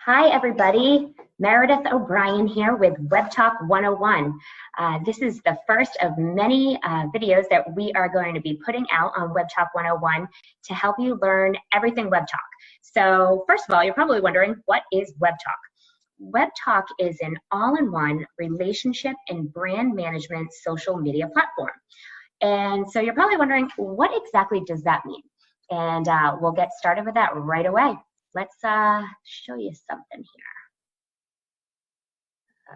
Hi, everybody. Meredith O'Brien here with Webtalk 101. This is the first of many videos that we are going to be putting out on Webtalk 101 to help you learn everything Webtalk. So first of all, you're probably wondering, what is Webtalk? Webtalk is an all-in-one relationship and brand management social media platform. And so you're probably wondering, what exactly does that mean? And we'll get started with that right away. Let's show you something here.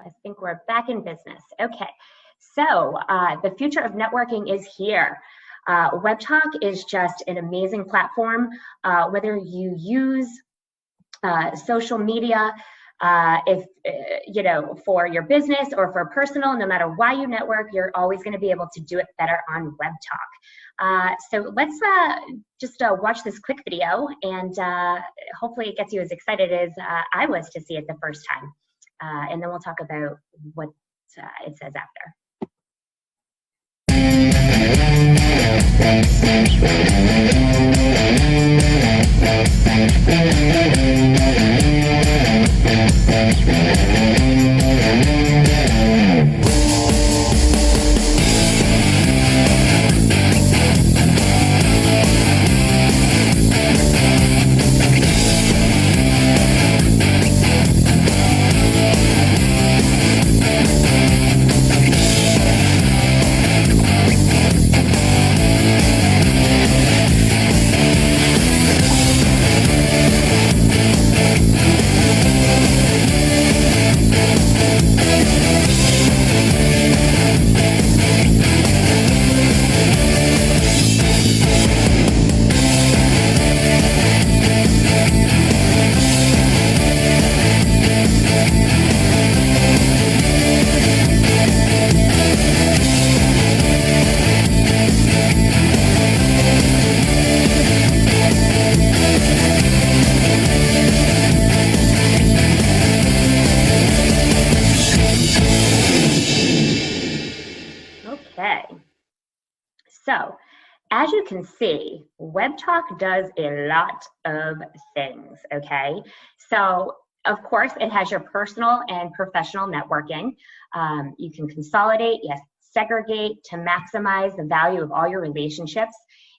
I think we're back in business. Okay, so the future of networking is here. Webtalk is just an amazing platform. Whether you use social media, for your business or for personal, no matter why you network, you're always going to be able to do it better on Webtalk. So let's just watch this quick video, and hopefully it gets you as excited as I was to see it the first time. And then we'll talk about what it says after. Okay, so as you can see, Webtalk does a lot of things, okay? So of course, it has your personal and professional networking. You can consolidate, yes, segregate to maximize the value of all your relationships.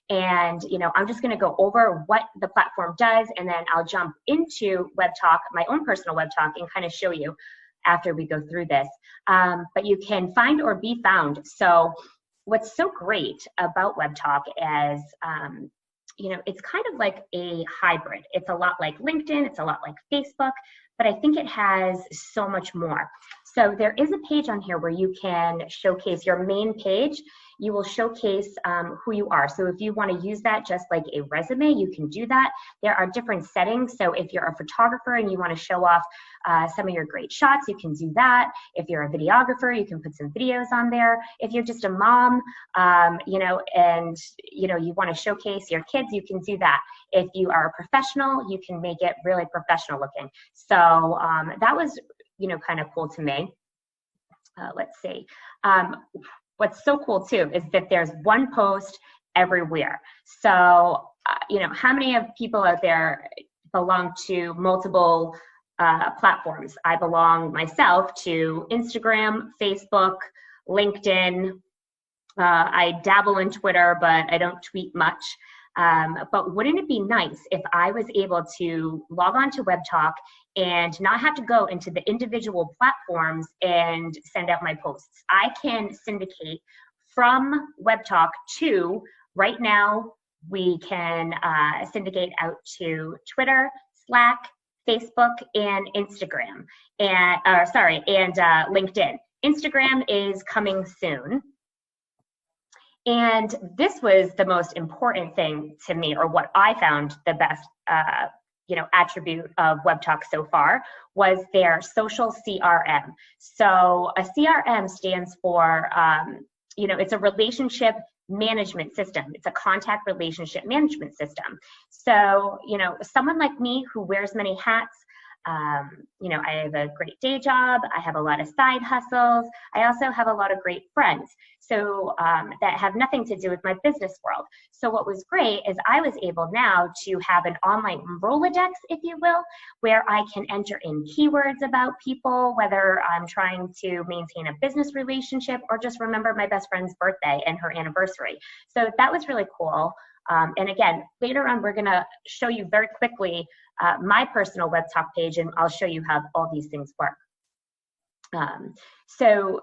And I'm just going to go over what the platform does, and then I'll jump into Webtalk, my own personal Webtalk, and kind of show you after we go through this. But you can find or be found. So what's so great about Webtalk is, it's kind of like a hybrid. It's a lot like LinkedIn, it's a lot like Facebook, but I think it has so much more. So there is a page on here where you can showcase your main page. You will showcase who you are. So if you want to use that just like a resume, you can do that. There are different settings. So if you're a photographer and you want to show off some of your great shots, you can do that. If you're a videographer, you can put some videos on there. If you're just a mom, you want to showcase your kids, you can do that. If you are a professional, you can make it really professional looking. So that was, kind of cool to me. Let's see. What's so cool too is that there's one post everywhere. So, how many of people out there belong to multiple platforms? I belong myself to Instagram, Facebook, LinkedIn. I dabble in Twitter, but I don't tweet much. But wouldn't it be nice if I was able to log on to Webtalk and not have to go into the individual platforms and send out my posts? I can syndicate from Webtalk to, right now, we can syndicate out to Twitter, Slack, Facebook, and Instagram, and LinkedIn. Instagram is coming soon. And this was the most important thing to me, or what I found the best, attribute of Webtalk so far, was their social CRM. So a CRM stands for, it's a relationship management system. It's a contact relationship management system. So, someone like me who wears many hats, I have a great day job. I have a lot of side hustles. I also have a lot of great friends, so that have nothing to do with my business world. So what was great is I was able now to have an online Rolodex, if you will, where I can enter in keywords about people, whether I'm trying to maintain a business relationship or just remember my best friend's birthday and her anniversary. So that was really cool. And again, later on, we're going to show you very quickly my personal Webtalk page, and I'll show you how all these things work. So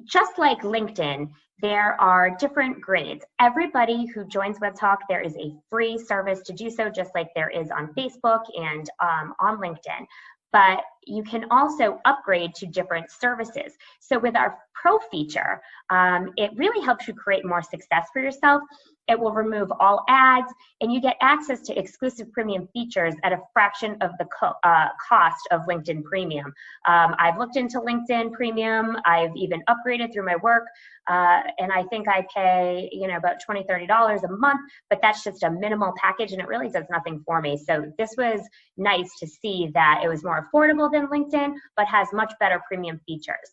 just like LinkedIn, there are different grades. Everybody who joins Webtalk, there is a free service to do so, just like there is on Facebook and on LinkedIn. But you can also upgrade to different services. So with our Pro feature, it really helps you create more success for yourself. It will remove all ads, and you get access to exclusive premium features at a fraction of the cost of LinkedIn Premium. I've looked into LinkedIn Premium. I've even upgraded through my work, and I think I pay, about $20, $30 a month, but that's just a minimal package, and it really does nothing for me. So this was nice to see that it was more affordable than LinkedIn, but has much better premium features.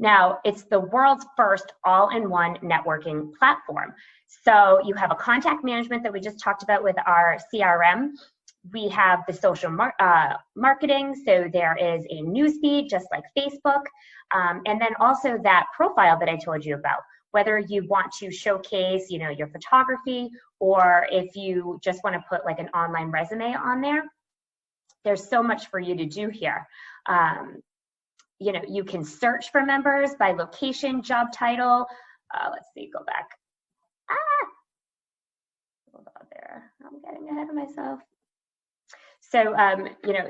Now, it's the world's first all-in-one networking platform. So you have a contact management that we just talked about with our CRM. We have the social marketing, so there is a newsfeed just like Facebook, and then also that profile that I told you about. Whether you want to showcase, your photography, or if you just want to put like an online resume on there, there's so much for you to do here. You can search for members by location, job title. Let's see, go back. Hold on there. I'm getting ahead of myself. So,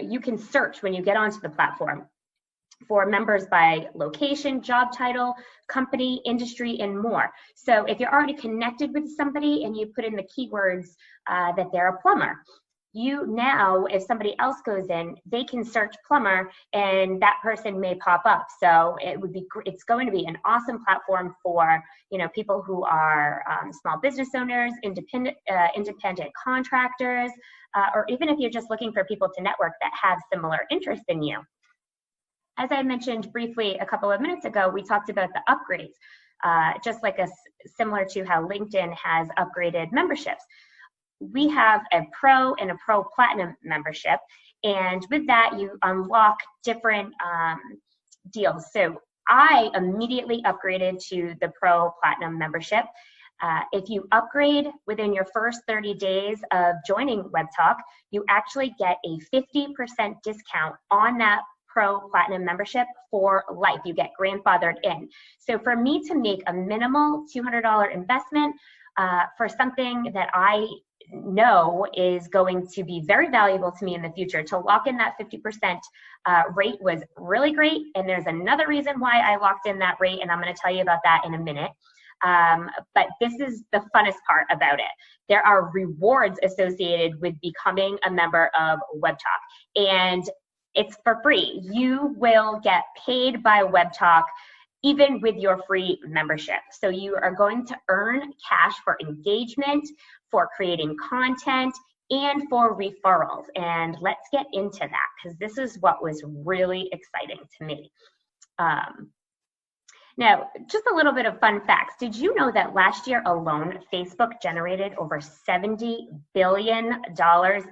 you can search when you get onto the platform for members by location, job title, company, industry, and more. So if you're already connected with somebody and you put in the keywords that they're a plumber, now, if somebody else goes in, they can search plumber and that person may pop up. So it's going to be an awesome platform for, people who are small business owners, independent contractors, or even if you're just looking for people to network that have similar interests in you. As I mentioned briefly a couple of minutes ago, we talked about the upgrades, just like similar to how LinkedIn has upgraded memberships. We have a Pro and a Pro Platinum membership, and with that you unlock different deals. So I immediately upgraded to the Pro Platinum membership. If you upgrade within your first 30 days of joining Webtalk, you actually get a 50% discount on that Pro Platinum membership for life. You get grandfathered in. So for me to make a minimal $200 investment for something that I know is going to be very valuable to me in the future, to lock in that 50% rate was really great. And there's another reason why I locked in that rate, and I'm going to tell you about that in a minute. But this is the funnest part about it. There are rewards associated with becoming a member of Webtalk, and it's for free. You will get paid by Webtalk even with your free membership. So you are going to earn cash for engagement, for creating content, and for referrals. And let's get into that, because this is what was really exciting to me. Now, just a little bit of fun facts. Did you know that last year alone, Facebook generated over $70 billion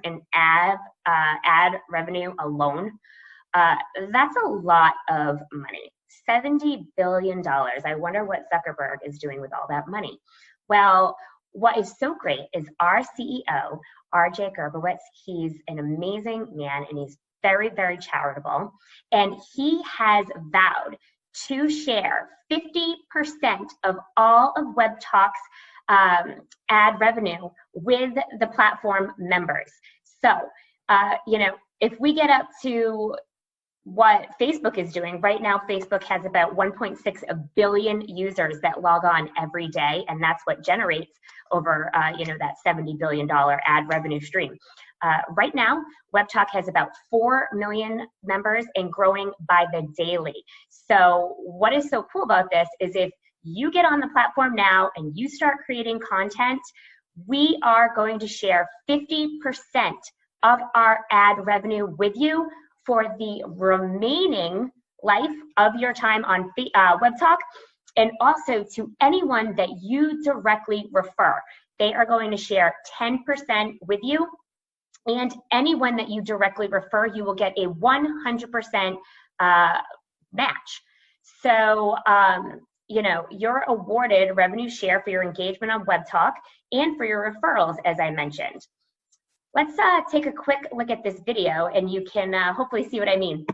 in ad revenue alone? That's a lot of money. $70 billion. I wonder what Zuckerberg is doing with all that money. Well, what is so great is our CEO, RJ Gerbowitz. He's an amazing man, and he's very, very charitable. And he has vowed to share 50% of all of Webtalk's ad revenue with the platform members. So, if we get up to what Facebook is doing right now, Facebook has about 1.6 billion users that log on every day, and that's what generates over that $70 billion ad revenue stream. Right now, Webtalk has about 4 million members and growing by the daily. So what is so cool about this is if you get on the platform now and you start creating content, we are going to share 50% of our ad revenue with you for the remaining life of your time on Webtalk, and also to anyone that you directly refer. They are going to share 10% with you, and anyone that you directly refer, you will get a 100% match. So, you know, you're awarded revenue share for your engagement on Webtalk and for your referrals, as I mentioned. Let's take a quick look at this video, and you can hopefully see what I mean.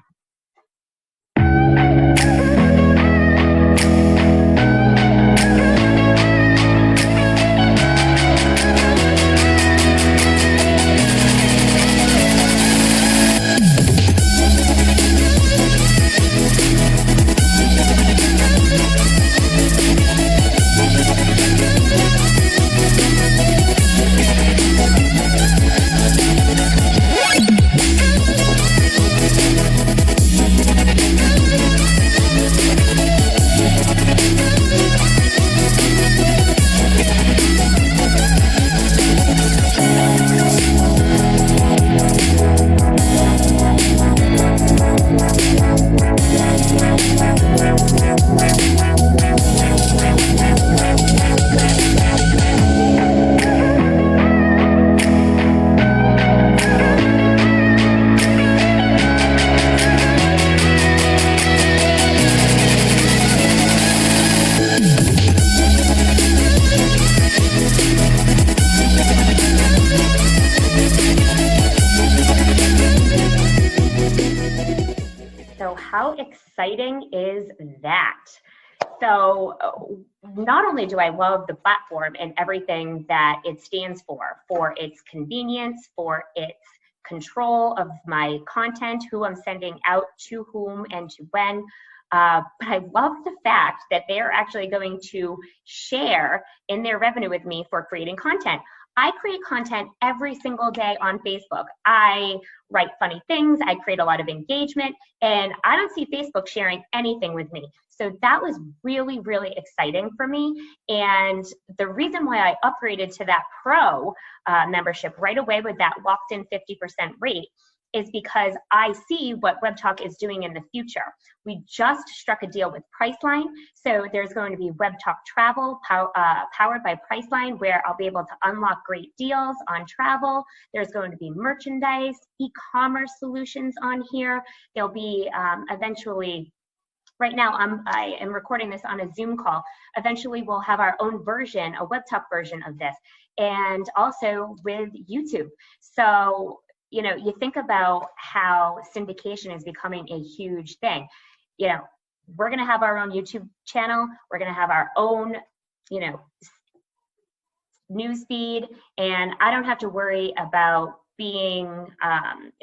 How exciting is that? So not only do I love the platform and everything that it stands for its convenience, for its control of my content, who I'm sending out to whom and to when, but I love the fact that they are actually going to share in their revenue with me for creating content. I create content every single day on Facebook. I write funny things, I create a lot of engagement, and I don't see Facebook sharing anything with me. So that was really, really exciting for me. And the reason why I upgraded to that Pro membership right away with that locked in 50% rate is because I see what Webtalk is doing in the future. We just struck a deal with Priceline. So there's going to be Webtalk Travel powered by Priceline, where I'll be able to unlock great deals on travel. There's going to be merchandise, e-commerce solutions on here. There'll be eventually, right now I am recording this on a Zoom call. Eventually we'll have our own version, a Webtalk version of this, and also with YouTube. So, you know, you think about how syndication is becoming a huge thing. You know, we're going to have our own YouTube channel. We're going to have our own, you know, news feed, and I don't have to worry about being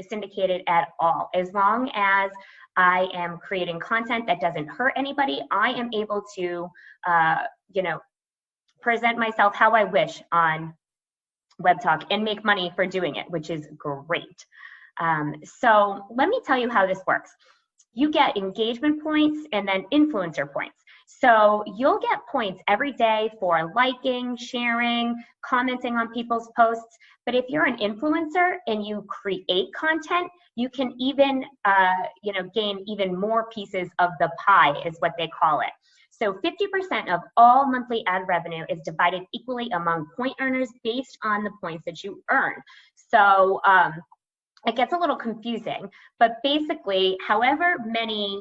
syndicated at all. As long as I am creating content that doesn't hurt anybody, I am able to, you know, present myself how I wish on Webtalk and make money for doing it, which is great. So let me tell you how this works. You get engagement points and then influencer points. So you'll get points every day for liking, sharing, commenting on people's posts. But if you're an influencer and you create content, you can even, you know, gain even more pieces of the pie, is what they call it. So 50% of all monthly ad revenue is divided equally among point earners based on the points that you earn. So it gets a little confusing, but basically, however many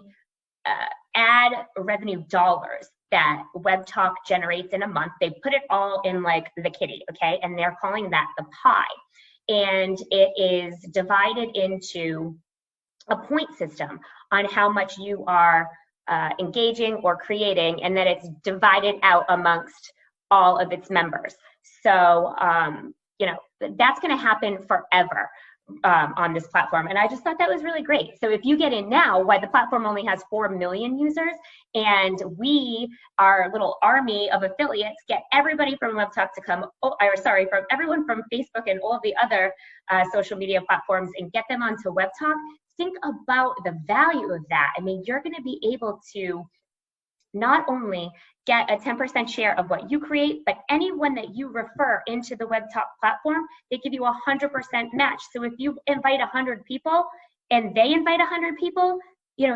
ad revenue dollars that Webtalk generates in a month, they put it all in like the kitty, okay? And they're calling that the pie. And it is divided into a point system on how much you are engaging or creating, and then it's divided out amongst all of its members. So, you know, that's going to happen forever on this platform. And I just thought that was really great. So if you get in now, why the platform only has 4 million users, and we, our little army of affiliates, get everybody from Webtalk to come, from everyone from Facebook and all of the other social media platforms, and get them onto Webtalk. Think about the value of that. I mean, you're going to be able to not only get a 10% share of what you create, but anyone that you refer into the Webtalk platform, they give you 100% match. So if you invite 100 people and they invite 100 people, you're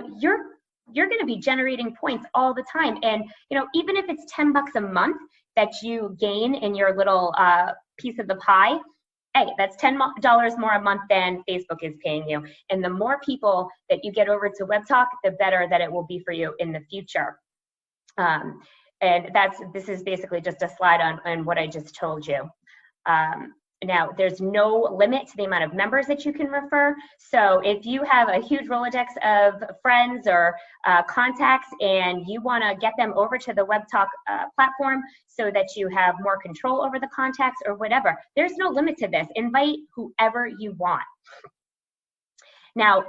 going to be generating points all the time. And even if it's $10 a month that you gain in your little piece of the pie, hey, that's $10 more a month than Facebook is paying you. And the more people that you get over to Webtalk, the better that it will be for you in the future. And this is basically just a slide on what I just told you. Now, there's no limit to the amount of members that you can refer. So if you have a huge Rolodex of friends or contacts and you want to get them over to the Webtalk platform so that you have more control over the contacts or whatever, there's no limit to this. Invite whoever you want. Now,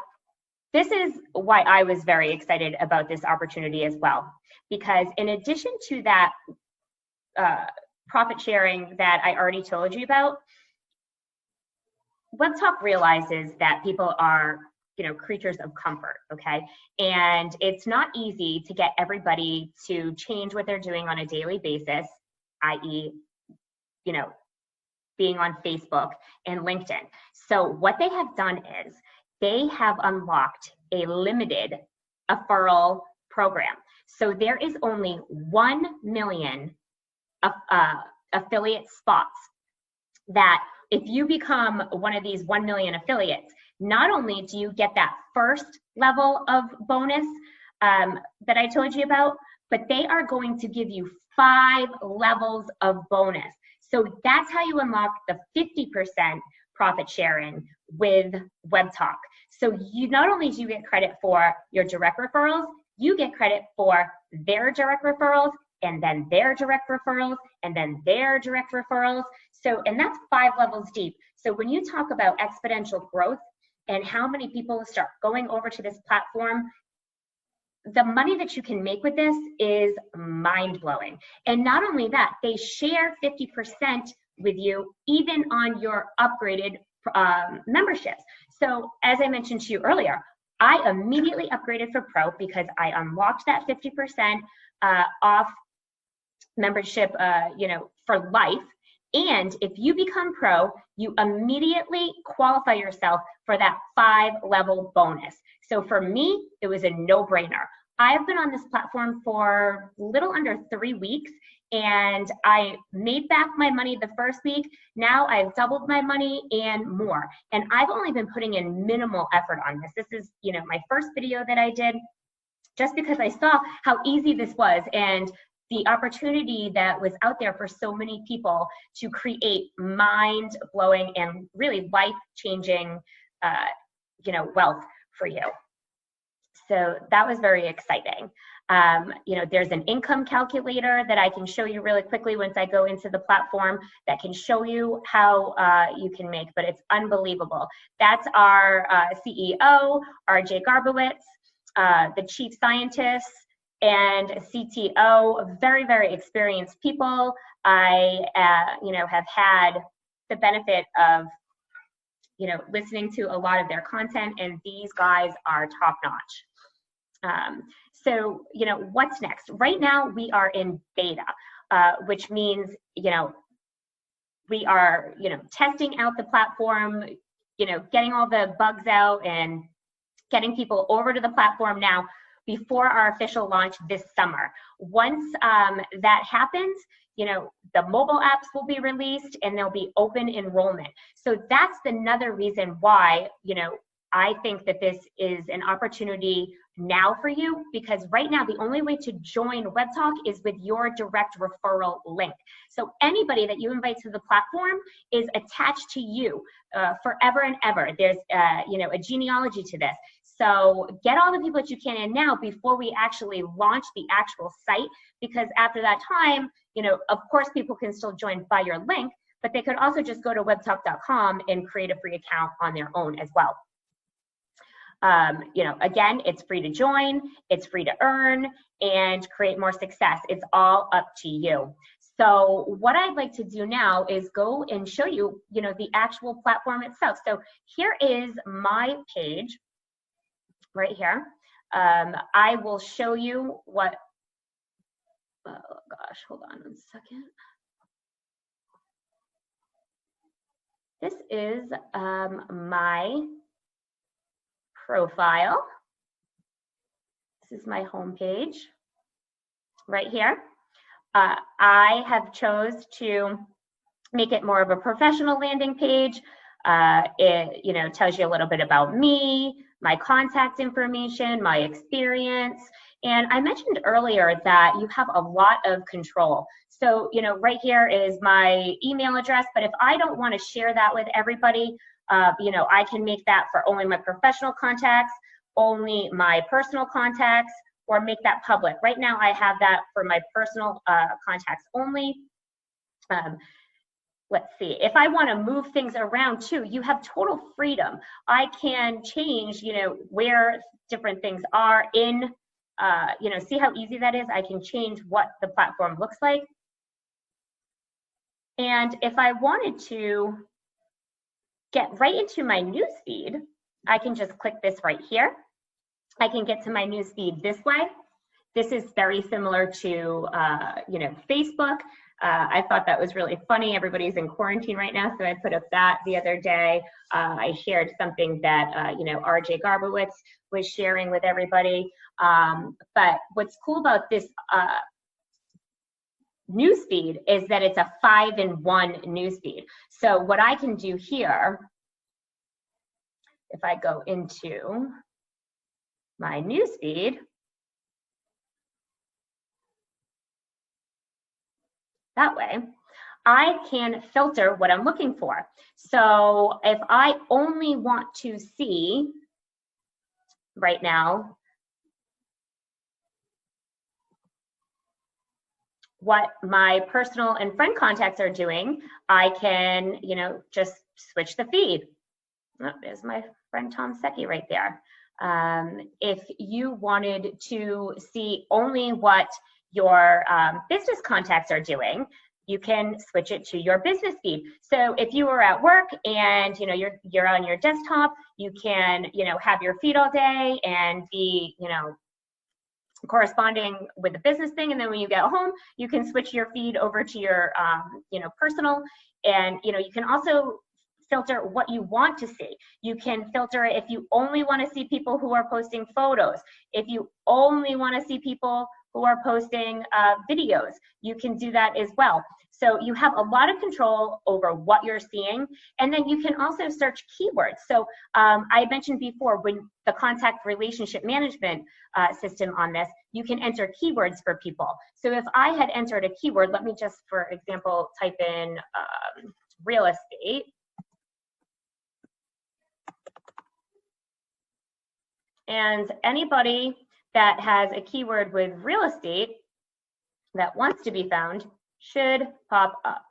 this is why I was very excited about this opportunity as well, because in addition to that profit sharing that I already told you about, Webtalk realizes that people are, creatures of comfort, okay? And it's not easy to get everybody to change what they're doing on a daily basis, i.e., being on Facebook and LinkedIn. So what they have done is they have unlocked a limited referral program. So there is only 1 million affiliate spots that if you become one of these 1 million affiliates, not only do you get that first level of bonus that I told you about, but they are going to give you 5 levels of bonus. So that's how you unlock the 50% profit sharing with Webtalk. So you not only do you get credit for your direct referrals, you get credit for their direct referrals, and then their direct referrals, and then their direct referrals. So, and that's 5 levels deep. So when you talk about exponential growth and how many people start going over to this platform, the money that you can make with this is mind-blowing. And not only that, they share 50% with you even on your upgraded memberships. So as I mentioned to you earlier, I immediately upgraded for Pro because I unlocked that 50% off membership, for life. And if you become Pro, you immediately qualify yourself for that 5-level bonus. So for me, it was a no-brainer. I've been on this platform for a little under 3 weeks, and I made back my money the first week. Now I've doubled my money and more. And I've only been putting in minimal effort on this. This is, my first video that I did, just because I saw how easy this was and the opportunity that was out there for so many people to create mind-blowing and really life-changing, wealth for you. So that was very exciting. There's an income calculator that I can show you really quickly once I go into the platform that can show you how you can make, but it's unbelievable. That's our CEO, RJ Garbowitz, the chief scientist, and CTO, very, very experienced people. I, have had the benefit of, listening to a lot of their content, and these guys are top notch. So, what's next? Right now, we are in beta, which means, we are, testing out the platform, getting all the bugs out and getting people over to the platform now before our official launch this summer. Once that happens, the mobile apps will be released and there'll be open enrollment. So that's another reason why, I think that this is an opportunity now for you, because right now the only way to join Webtalk is with your direct referral link. So anybody that you invite to the platform is attached to you forever and ever. There's a genealogy to this. So get all the people that you can in now before we actually launch the actual site, because after that time, of course people can still join by your link, but they could also just go to webtalk.com and create a free account on their own as well. Again, it's free to join, it's free to earn, and create more success. It's all up to you. So what I'd like to do now is go and show you, the actual platform itself. So here is my page right here. I will show you what oh gosh, hold on 1 second. This is my profile. This is my home page right here. I have chose to make it more of a professional landing page. It tells you a little bit about me, my contact information, my experience. And I mentioned earlier that you have a lot of control. So, right here is my email address, but if I don't want to share that with everybody, I can make that for only my professional contacts, only my personal contacts, or make that public. Right now I have that for my personal contacts only. Let's see, if I want to move things around too, you have total freedom. I can change, where different things are in, see how easy that is? I can change what the platform looks like. And if I wanted to get right into my newsfeed, I can just click this right here. I can get to my newsfeed this way. This is very similar to, Facebook. I thought that was really funny. Everybody's in quarantine right now, so I put up that the other day. I shared something that, RJ Garbowitz was sharing with everybody. But what's cool about this newsfeed is that it's a 5-in-1 newsfeed. So what I can do here, if I go into my newsfeed, that way, I can filter what I'm looking for. So if I only want to see right now what my personal and friend contacts are doing, I can, just switch the feed. Oh, there's my friend Tom Secchi right there. If you wanted to see only what your business contacts are doing, you can switch it to your business feed. So if you are at work and you're on your desktop, you can have your feed all day and be corresponding with the business thing, and then when you get home, you can switch your feed over to your personal, and you can also filter what you want to see. You can filter it if you only want to see people who are posting photos, if you only want to see people who are posting videos, you can do that as well. So you have a lot of control over what you're seeing, and then you can also search keywords. So I mentioned before, when the contact relationship management system on this, you can enter keywords for people. So if I had entered a keyword, let me just, for example, type in real estate. And anybody that has a keyword with real estate that wants to be found should pop up.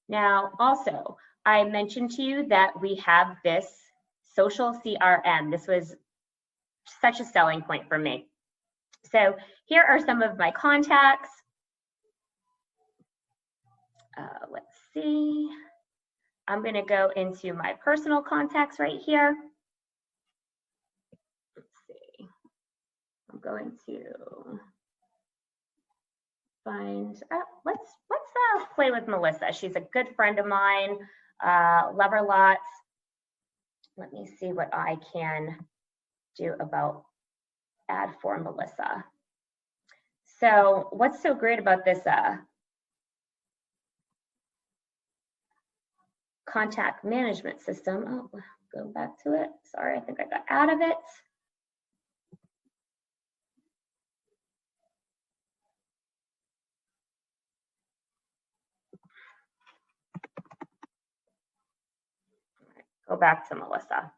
Now, also, I mentioned to you that we have this social CRM. This was such a selling point for me. So here are some of my contacts. Let's see. I'm going to go into my personal contacts right here. Let's see. I'm going to find, let's play with Melissa. She's a good friend of mine, love her lots. Let me see what I can do about add for Melissa. So what's so great about this contact management system? Oh, go back to it. Sorry, I think I got out of it. Go back to Melissa.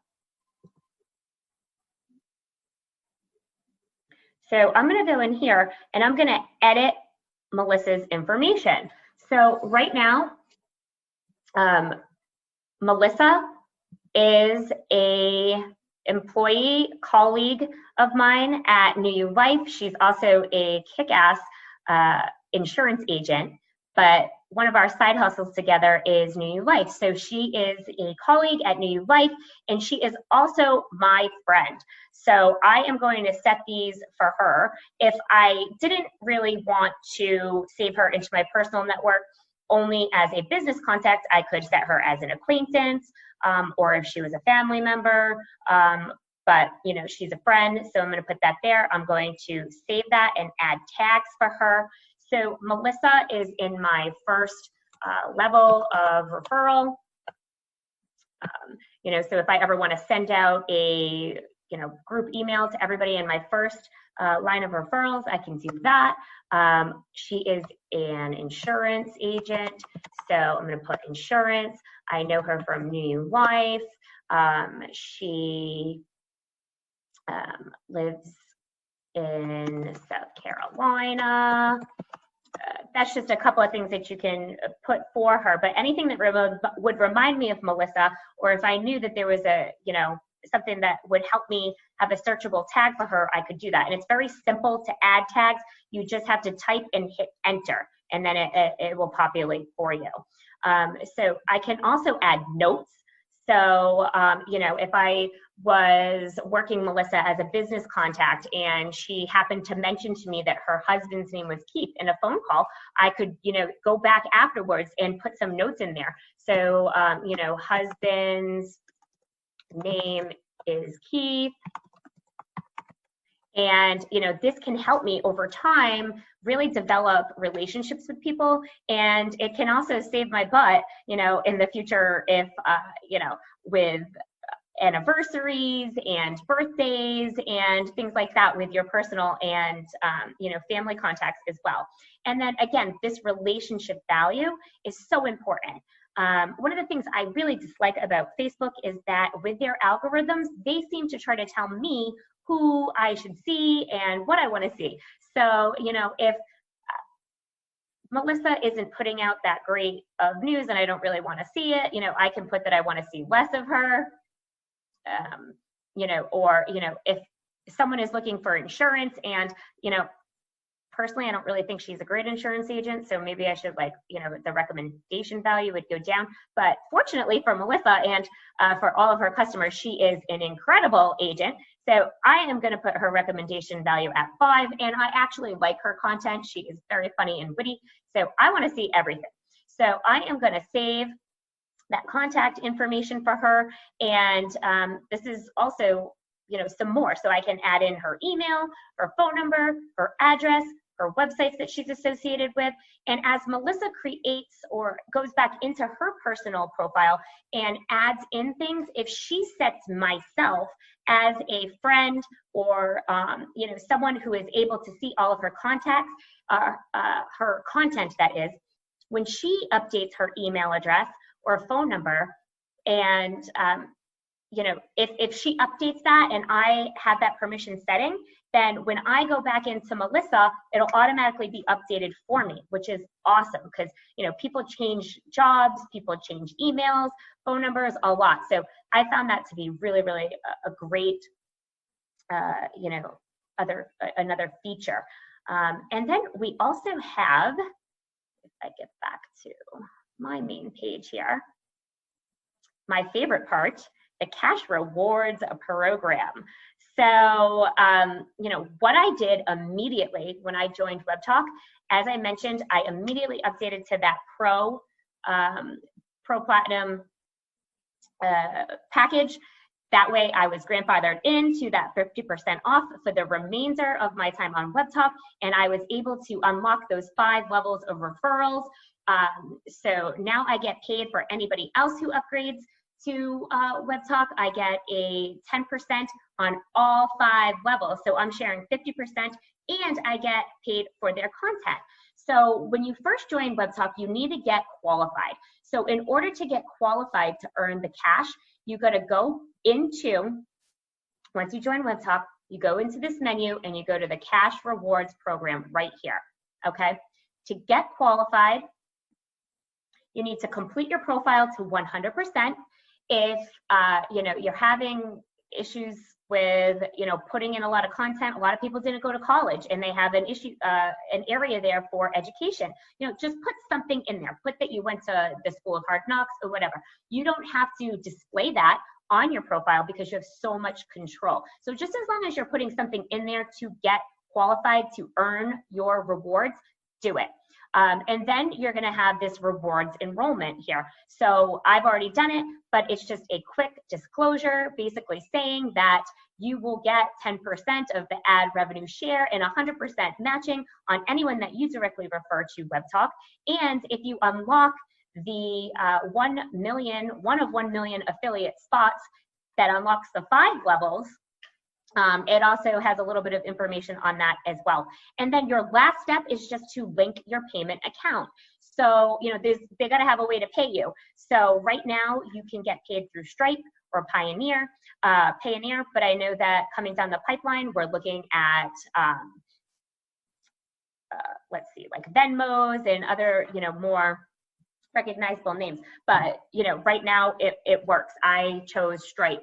So I'm going to go in here and I'm going to edit Melissa's information. So right now, Melissa is a employee, colleague of mine at New You Life. She's also a kick-ass insurance agent. but one of our side hustles together is New You Life. So she is a colleague at New You Life, and she is also my friend. So I am going to set these for her. If I didn't really want to save her into my personal network only as a business contact, I could set her as an acquaintance, or if she was a family member, but she's a friend, so I'm going to put that there. I'm going to save that and add tags for her. So Melissa is in my first level of referral. So if I ever want to send out a group email to everybody in my first line of referrals, I can do that. She is an insurance agent, so I'm going to put insurance. I know her from New You Life. She lives in South Carolina. That's just a couple of things that you can put for her, but anything that would remind me of Melissa, or if I knew that there was something that would help me have a searchable tag for her, I could do that. And it's very simple to add tags. You just have to type and hit enter, and then it will populate for you. So I can also add notes. So, if I was working Melissa as a business contact and she happened to mention to me that her husband's name was Keith in a phone call, I could, go back afterwards and put some notes in there. So, husband's name is Keith. And, this can help me over time really develop relationships with people. And it can also save my butt, in the future if, with anniversaries and birthdays and things like that with your personal and, family contacts as well. And then again, this relationship value is so important. One of the things I really dislike about Facebook is that with their algorithms, they seem to try to tell me who I should see and what I want to see. So, if Melissa isn't putting out that great of news and I don't really want to see it, I can put that I want to see less of her. Or if someone is looking for insurance and, personally, I don't really think she's a great insurance agent, so maybe I should the recommendation value would go down. But fortunately for Melissa and for all of her customers, she is an incredible agent. So I am going to put her recommendation value at 5, and I actually like her content. She is very funny and witty, so I want to see everything. So I am going to save that contact information for her, and this is also some more, so I can add in her email, her phone number, her address, her websites that she's associated with. And as Melissa creates or goes back into her personal profile and adds in things, if she sets myself as a friend or someone who is able to see all of her contacts, her content, that is, when she updates her email address or phone number, and if she updates that and I have that permission setting, then when I go back into Melissa, it'll automatically be updated for me, which is awesome because, people change jobs, people change emails, phone numbers, a lot. So I found that to be really, really a great, another feature. And then we also have, if I get back to my main page here, my favorite part, the cash rewards program. So, what I did immediately when I joined Webtalk, as I mentioned, I immediately updated to that Pro Platinum package. That way I was grandfathered into that 50% off for the remainder of my time on Webtalk, and I was able to unlock those 5 levels of referrals. So now I get paid for anybody else who upgrades to Webtalk. I get a 10% on all 5 levels. So I'm sharing 50% and I get paid for their content. So when you first join Webtalk, you need to get qualified. So in order to get qualified to earn the cash, you got to go into, once you join Webtalk, you go into this menu and you go to the cash rewards program right here, okay? To get qualified, you need to complete your profile to 100%. If you're having issues with, you know, putting in a lot of content. A lot of people didn't go to college and they have an issue, an area there for education. You know, just put something in there. Put that you went to the School of Hard Knocks or whatever. You don't have to display that on your profile because you have so much control. So just as long as you're putting something in there to get qualified to earn your rewards, do it. And then you're going to have this rewards enrollment here. So I've already done it, but it's just a quick disclosure, basically saying that you will get 10% of the ad revenue share and 100% matching on anyone that you directly refer to Webtalk. And if you unlock the 1 million affiliate spots that unlocks the 5 levels, it also has a little bit of information on that as well. And then your last step is just to link your payment account. So, you know, they got to have a way to pay you. So right now you can get paid through Stripe or Payoneer, but I know that coming down the pipeline, we're looking at, let's see, like Venmos and other, you know, more recognizable names. But, you know, right now it works. I chose Stripe.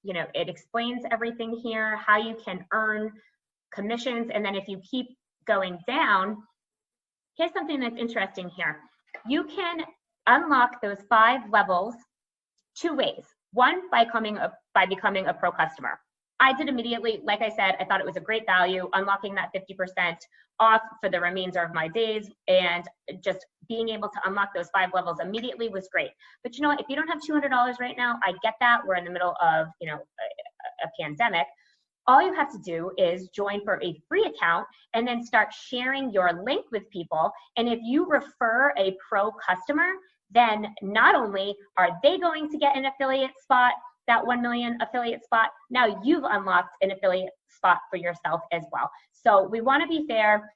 You know, it explains everything here, how you can earn commissions. And then if you keep going down, here's something that's interesting here. You can unlock those 5 levels 2 ways. One, by becoming a pro customer. I did immediately. Like I said, I thought it was a great value, unlocking that 50% off for the remainder of my days, and just being able to unlock those 5 levels immediately was great. But you know what, if you don't have $200 right now, I get that. We're in the middle of, you know, a pandemic. All you have to do is join for a free account and then start sharing your link with people. And if you refer a pro customer, then not only are they going to get an affiliate spot, that 1 million affiliate spot, now you've unlocked an affiliate spot for yourself as well. So we want to be fair.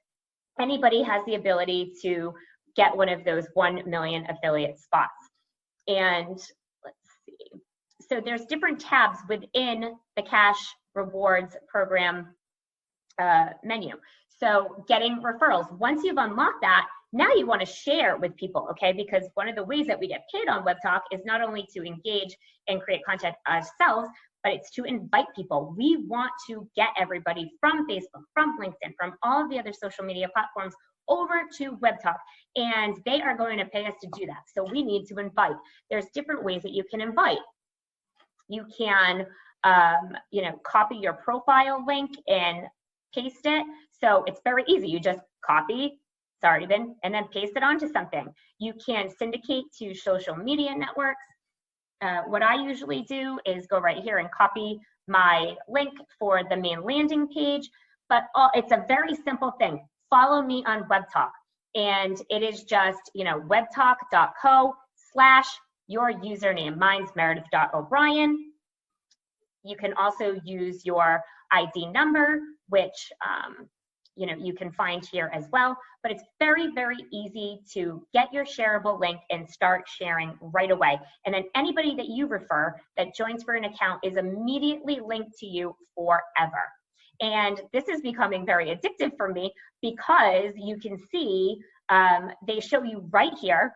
Anybody has the ability to get one of those 1 million affiliate spots. And let's see. So there's different tabs within the Cash Rewards program menu. So getting referrals. Once you've unlocked that, now you want to share with people, okay? Because one of the ways that we get paid on Webtalk is not only to engage and create content ourselves, but it's to invite people. We want to get everybody from Facebook, from LinkedIn, from all of the other social media platforms over to Webtalk, and they are going to pay us to do that. So we need to invite. There's different ways that you can invite. You can, you know, copy your profile link and paste it. So it's very easy. You just copy, it's already been, and then paste it onto something. You can syndicate to social media networks. What I usually do is go right here and copy my link for the main landing page, but it's a very simple thing. Follow me on Webtalk, and it is just, you know, webtalk.co/your username. Mine's Meredith.O'Brien. You can also use your ID number, which you know, you can find here as well, but it's very, very easy to get your shareable link and start sharing right away. And then anybody that you refer that joins for an account is immediately linked to you forever. And this is becoming very addictive for me because you can see they show you right here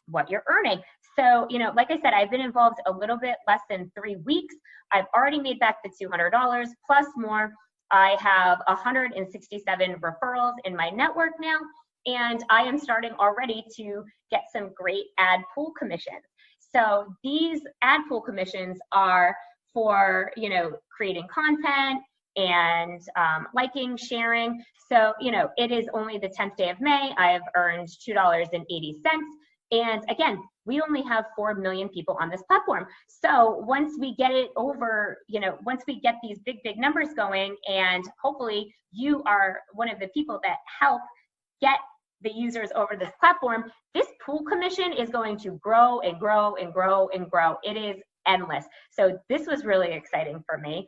what you're earning. So, you know, like I said, I've been involved a little bit less than 3 weeks. I've already made back the $200 plus more. I have 167 referrals in my network now, and I am starting already to get some great ad pool commissions. So these ad pool commissions are for, you know, creating content and liking, sharing. So, you know, it is only the 10th day of May. I have earned $2.80. And again, we only have 4 million people on this platform. So once we get it over, you know, once we get these big, big numbers going, and hopefully you are one of the people that help get the users over this platform, this pool commission is going to grow and grow and grow and grow. It is endless. So this was really exciting for me,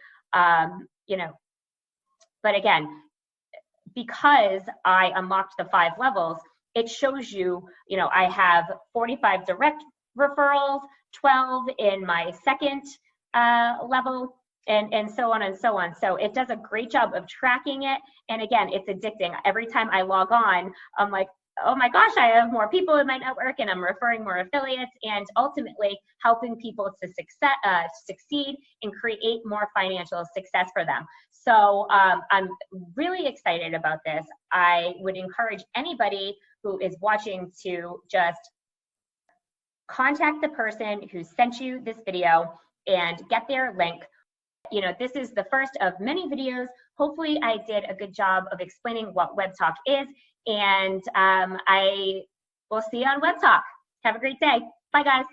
you know, but again, because I unlocked the 5 levels, it shows you, you know, I have 45 direct referrals, 12 in my second level, and so on and so on. So it does a great job of tracking it. And again, it's addicting. Every time I log on, I'm like, oh my gosh, I have more people in my network and I'm referring more affiliates, and ultimately helping people to succeed and create more financial success for them. So I'm really excited about this. I would encourage anybody who is watching to just contact the person who sent you this video and get their link. You know, this is the first of many videos. Hopefully I did a good job of explaining what Webtalk is, and I will see you on Webtalk. Have a great day. Bye, guys.